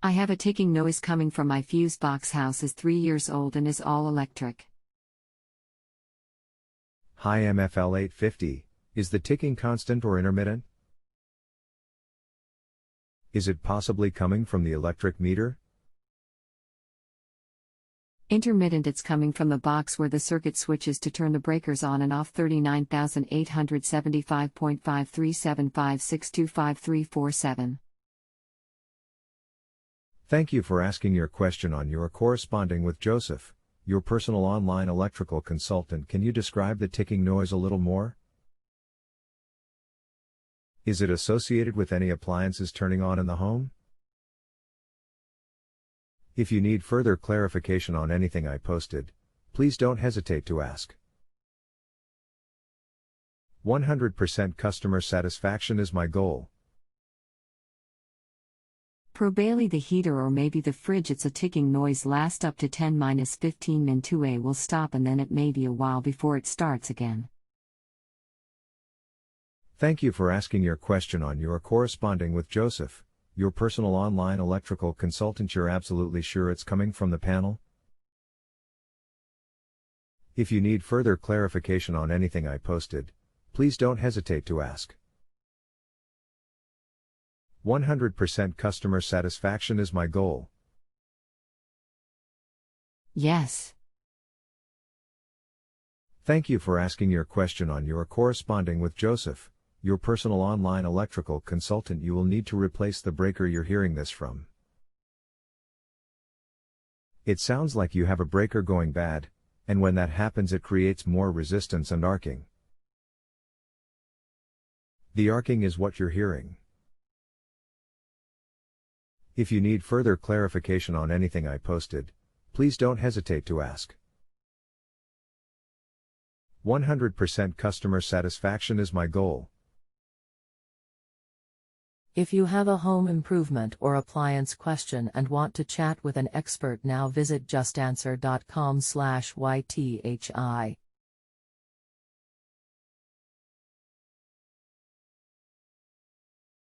I have a ticking noise coming from my fuse box. House is 3 years old and is all electric. Hi MFL 850, is the ticking constant or intermittent? Is it possibly coming from the electric meter? Intermittent. It's coming from the box where the circuit switches to turn the breakers on and off. 39,875.5375625347. Thank you for asking your question on You're Corresponding with Joseph, your personal online electrical consultant. Can you describe the ticking noise a little more? Is it associated with any appliances turning on in the home? If you need further clarification on anything I posted, please don't hesitate to ask. 100% customer satisfaction is my goal. Probably the heater or maybe the fridge. It's a ticking noise, last up to 10-15 min. 2A will stop and then it may be a while before it starts again. Thank you for asking your question on You're Corresponding with Joseph, your personal online electrical consultant. You're absolutely sure it's coming from the panel? If you need further clarification on anything I posted, please don't hesitate to ask. 100% customer satisfaction is my goal. Yes. Thank you for asking your question on You're Corresponding with Joseph, your personal online electrical consultant. You will need to replace the breaker you're hearing this from. It sounds like you have a breaker going bad, and when that happens it creates more resistance and arcing. The arcing is what you're hearing. If you need further clarification on anything I posted, please don't hesitate to ask. 100% customer satisfaction is my goal. If you have a home improvement or appliance question and want to chat with an expert now, visit justanswer.com/YTHI.